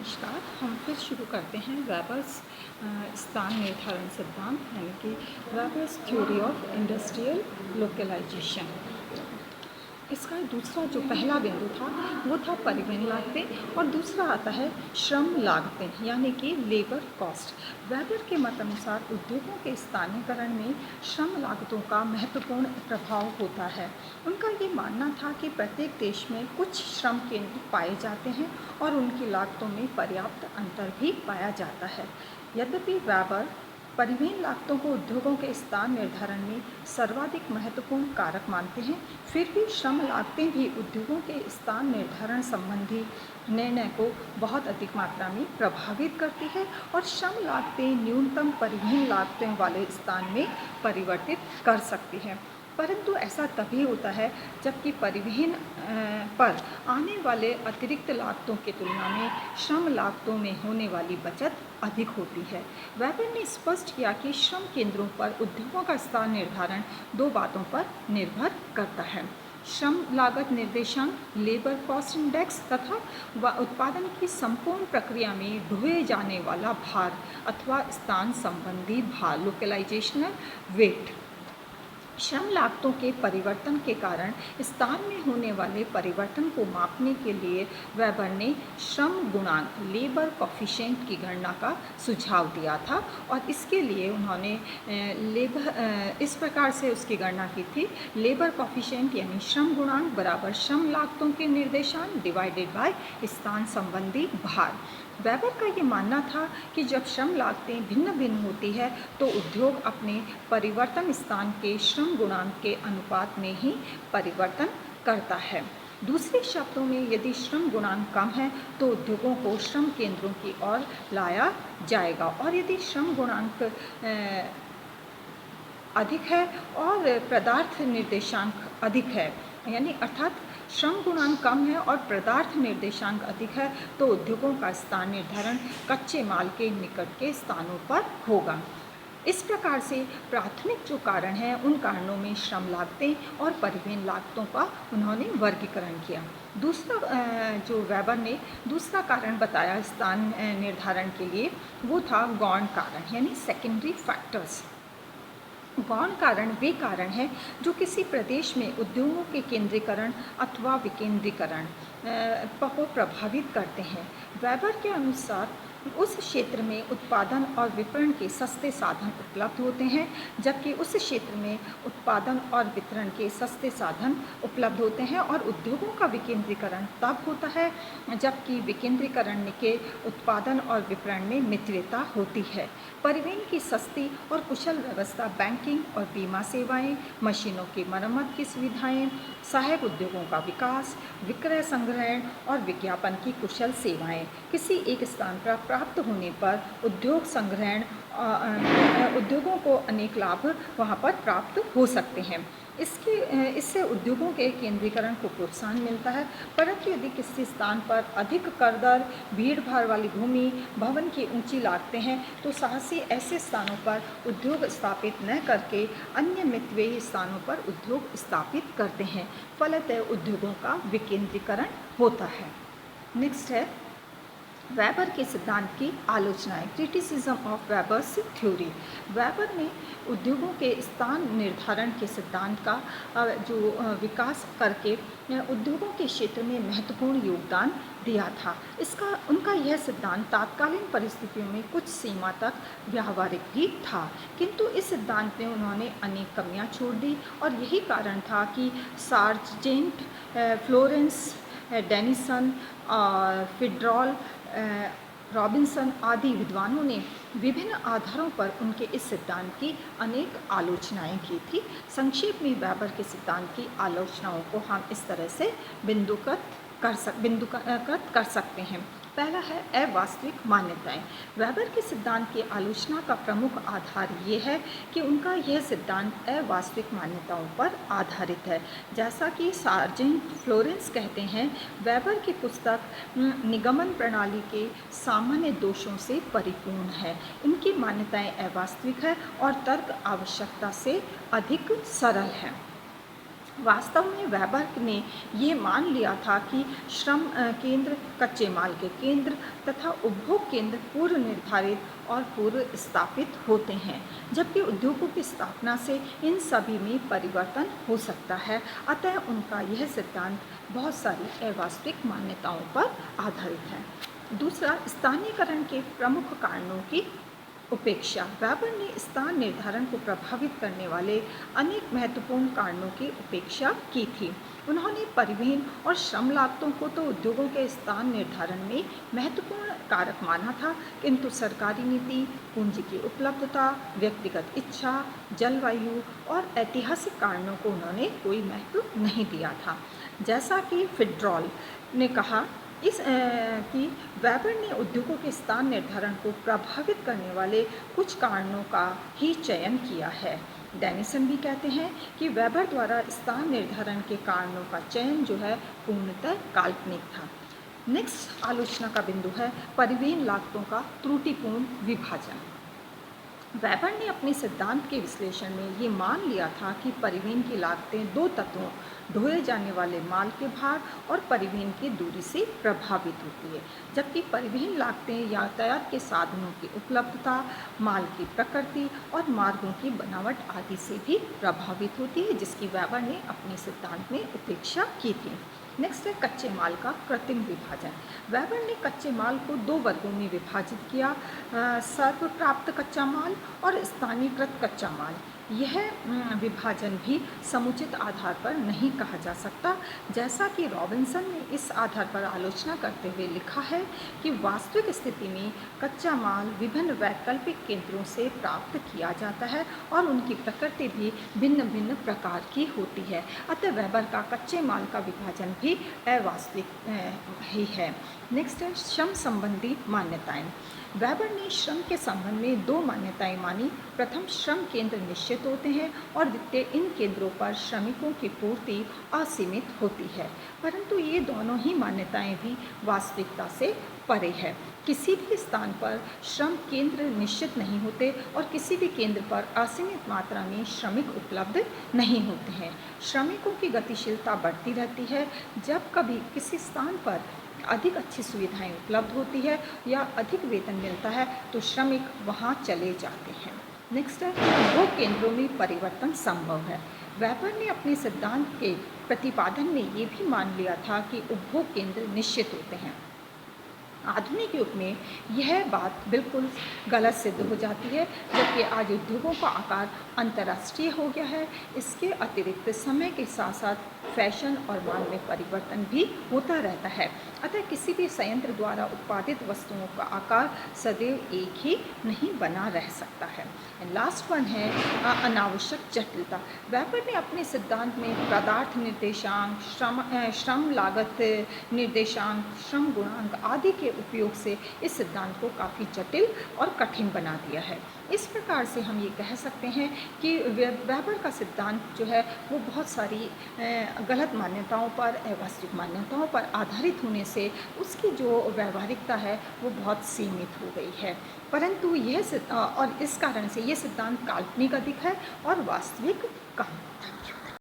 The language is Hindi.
नमस्कार। हम फिर शुरू करते हैं वेबर्स स्थान निर्धारण सिद्धांत यानी कि Weber's theory of industrial localisation. इसका दूसरा जो पहला बिंदु था वो था परिवहन लागतें और दूसरा आता है श्रम लागतें यानी कि लेबर कॉस्ट। वेबर के मत अनुसार उद्योगों के स्थानीयकरण में श्रम लागतों का महत्वपूर्ण प्रभाव होता है। उनका ये मानना था कि प्रत्येक देश में कुछ श्रम केंद्र पाए जाते हैं और उनकी लागतों में पर्याप्त अंतर भी पाया जाता है। यद्यपि वेबर परिवहन लागतों को उद्योगों के स्थान निर्धारण में सर्वाधिक महत्वपूर्ण कारक मानते हैं, फिर भी श्रम लागतें भी उद्योगों के स्थान निर्धारण संबंधी निर्णय को बहुत अधिक मात्रा में प्रभावित करती है और श्रम लागतें न्यूनतम परिवहन लागतें वाले स्थान में परिवर्तित कर सकती हैं। परंतु ऐसा तभी होता है जबकि परिवहन पर आने वाले अतिरिक्त लागतों की तुलना में श्रम लागतों में होने वाली बचत अधिक होती है। वेबर ने स्पष्ट किया कि श्रम केंद्रों पर उद्योगों का स्थान निर्धारण दो बातों पर निर्भर करता है: श्रम लागत निर्देशांक लेबर कॉस्ट इंडेक्स तथा उत्पादन की संपूर्ण प्रक्रिया में ढोए जाने वाला भार अथवा स्थान संबंधी भार लोकलाइजेशनल वेट। श्रम लागतों के परिवर्तन के कारण स्थान में होने वाले परिवर्तन को मापने के लिए वेबर ने श्रम गुणांक लेबर कॉफिशिएंट की गणना का सुझाव दिया था और इसके लिए उन्होंने इस प्रकार से उसकी गणना की थी: लेबर कॉफिशिएंट यानी श्रम गुणांक बराबर श्रम लागतों के निर्देशांक डिवाइडेड बाय स्थान संबंधी भार। वेबर का ये मानना था कि जब श्रम लागतें भिन्न भिन्न होती है तो उद्योग अपने परिवर्तन स्थान के श्रम गुणांक के अनुपात में ही परिवर्तन करता है। दूसरे शब्दों में यदि श्रम गुणांक कम है तो उद्योगों को श्रम केंद्रों की ओर लाया जाएगा और यदि श्रम गुणांक अधिक है और पदार्थ निर्देशांक अधिक है, यानी अर्थात श्रम गुणांक कम है और पदार्थ निर्देशांक अधिक है, तो उद्योगों का स्थान निर्धारण कच्चे माल के निकट के स्थानों पर होगा। इस प्रकार से प्राथमिक जो कारण है उन कारणों में श्रम लागतें और परिवहन लागतों का उन्होंने वर्गीकरण किया। दूसरा जो वेबर ने दूसरा कारण बताया स्थान निर्धारण के लिए वो था गौण कारण यानी सेकेंडरी फैक्टर्स। गौण कारण वे कारण हैं जो किसी प्रदेश में उद्योगों के केंद्रीकरण अथवा विकेंद्रीकरण को प्रभावित करते हैं। वेबर के अनुसार उस क्षेत्र में उत्पादन और विपणन के सस्ते साधन उपलब्ध होते हैं, जबकि उस क्षेत्र में उत्पादन और वितरण के सस्ते साधन उपलब्ध होते हैं और उद्योगों का विकेंद्रीकरण तब होता है जबकि विकेंद्रीकरण के उत्पादन और विपणन में मित्रता होती है। परिवहन की सस्ती और कुशल व्यवस्था, बैंकिंग और बीमा सेवाएं, मशीनों की मरम्मत की सुविधाएं, सहायक उद्योगों का विकास, विक्रय संग्रहण और विज्ञापन की कुशल सेवाएं किसी एक स्थान पर प्राप्त होने पर उद्योगों को अनेक लाभ वहाँ पर प्राप्त हो सकते हैं। इससे उद्योगों के केंद्रीकरण को प्रोत्साहन मिलता है। परंतु यदि किसी स्थान पर अधिक कर दर, भीड़ भाड़ वाली भूमि, भवन की ऊंची लागतें हैं तो साहसी ऐसे स्थानों पर उद्योग स्थापित न करके अन्य मितव्ययी स्थानों पर उद्योग स्थापित करते हैं। फलतः उद्योगों का विकेंद्रीकरण होता है। नेक्स्ट है वेबर के सिद्धांत की आलोचनाएं, criticism of Weber's theory. Weber ने उद्योगों के स्थान निर्धारण के सिद्धांत का जो विकास करके उद्योगों के क्षेत्र में महत्वपूर्ण योगदान दिया था। उनका यह सिद्धांत तात्कालीन परिस्थितियों में कुछ सीमा तक व्यावहारिक भी था, किंतु इस सिद्धांत में उन्होंने अनेक कमियां छोड़ दी और यही कारण था कि सार्जेंट, फ्लोरेंस, डेनिसन और फिडरॉल, रॉबिन्सन आदि विद्वानों ने विभिन्न आधारों पर उनके इस सिद्धांत की अनेक आलोचनाएं की थी। संक्षेप में वेबर के सिद्धांत की आलोचनाओं को हम इस तरह से बिंदुगत कर सकते हैं। पहला है अवास्तविक मान्यताएं। वेबर के सिद्धांत की आलोचना का प्रमुख आधार ये है कि उनका यह सिद्धांत अवास्तविक मान्यताओं पर आधारित है। जैसा कि सार्जेंट फ्लोरेंस कहते हैं, वेबर की पुस्तक निगमन प्रणाली के सामान्य दोषों से परिपूर्ण है। इनकी मान्यताएं अवास्तविक है और तर्क आवश्यकता से अधिक सरल है। वास्तव में वेबर ने ये मान लिया था कि श्रम केंद्र, कच्चे माल के केंद्र तथा उपभोग केंद्र पूर्व निर्धारित और पूर्व स्थापित होते हैं, जबकि उद्योगों की स्थापना से इन सभी में परिवर्तन हो सकता है। अतः उनका यह सिद्धांत बहुत सारी अवास्तविक मान्यताओं पर आधारित है। दूसरा, स्थानीयकरण के प्रमुख कारणों की उपेक्षा। वेबर ने स्थान निर्धारण को प्रभावित करने वाले अनेक महत्वपूर्ण कारणों की उपेक्षा की थी। उन्होंने परिवहन और श्रम लागतों को तो उद्योगों के स्थान निर्धारण में महत्वपूर्ण कारक माना था, किंतु सरकारी नीति, पूंजी की उपलब्धता, व्यक्तिगत इच्छा, जलवायु और ऐतिहासिक कारणों को उन्होंने कोई महत्व नहीं दिया था। जैसा कि फिट्जरॉल्ड ने कहा कि वेबर ने उद्योगों के स्थान निर्धारण को प्रभावित करने वाले कुछ कारणों का ही चयन किया है। डेनिसन भी कहते हैं कि वेबर द्वारा स्थान निर्धारण के कारणों का चयन जो है पूर्णतः काल्पनिक था। नेक्स्ट आलोचना का बिंदु है परिवहन लागतों का त्रुटिपूर्ण विभाजन। वेबर ने अपने सिद्धांत के विश्लेषण में ये मान लिया था कि परिवहन की लागतें दो तत्वों, ढोए जाने वाले माल के भार और परिवहन की दूरी से प्रभावित होती है, जबकि परिवहन लागतें यातायात के साधनों की उपलब्धता, माल की प्रकृति और मार्गों की बनावट आदि से भी प्रभावित होती है, जिसकी वेबर ने अपने सिद्धांत में उपेक्षा की थी। नेक्स्ट है कच्चे माल का कृत्रिम विभाजन। वेबर ने कच्चे माल को दो वर्गों में विभाजित किया, सर्वप्राप्त कच्चा माल और स्थानीयकृत कच्चा माल। यह विभाजन भी समुचित आधार पर नहीं कहा जा सकता। जैसा कि रॉबिन्सन ने इस आधार पर आलोचना करते हुए लिखा है कि वास्तविक स्थिति में कच्चा माल विभिन्न वैकल्पिक केंद्रों से प्राप्त किया जाता है और उनकी प्रकृति भी भिन्न भिन्न प्रकार की होती है। अतः वेबर का कच्चे माल का विभाजन भी अवास्तविक ही है। नेक्स्ट है श्रम संबंधी मान्यताएं। वेबर ने श्रम के संबंध में दो मान्यताएं मानी। प्रथम, श्रम केंद्र निश्चित होते हैं और द्वितीय, इन केंद्रों पर श्रमिकों की पूर्ति असीमित होती है। परंतु ये दोनों ही मान्यताएं भी वास्तविकता से परे है। किसी भी स्थान पर श्रम केंद्र निश्चित नहीं होते और किसी भी केंद्र पर असीमित मात्रा में श्रमिक उपलब्ध नहीं होते हैं। श्रमिकों की गतिशीलता बढ़ती रहती है। जब कभी किसी स्थान पर अधिक अच्छी सुविधाएं उपलब्ध होती है या अधिक वेतन मिलता है तो श्रमिक वहां चले जाते हैं। नेक्स्ट है उपभोग केंद्रों में परिवर्तन संभव है। वेबर ने अपने सिद्धांत के प्रतिपादन में ये भी मान लिया था कि उपभोग केंद्र निश्चित होते हैं। आधुनिक युग में यह बात बिल्कुल गलत सिद्ध हो जाती है, जबकि आज उद्योगों का आकार अंतर्राष्ट्रीय हो गया है। इसके अतिरिक्त समय के साथ साथ फैशन और मांग में परिवर्तन भी होता रहता है। अतः किसी भी संयंत्र द्वारा उत्पादित वस्तुओं का आकार सदैव एक ही नहीं बना रह सकता है। लास्ट वन है अनावश्यक जटिलता। वेबर ने अपने सिद्धांत में पदार्थ निर्देशांक, श्रम लागत निर्देशांक, श्रम गुणांक आदि के उपयोग से इस सिद्धांत को काफ़ी जटिल और कठिन बना दिया है। इस प्रकार से हम ये कह सकते हैं कि वेबर का सिद्धांत जो है वो बहुत सारी गलत मान्यताओं पर, अवास्तविक मान्यताओं पर आधारित होने से उसकी जो व्यावहारिकता है वो बहुत सीमित हो गई है। परंतु यह और इस कारण से ये सिद्धांत काल्पनिक अधिक है और वास्तविक कम था।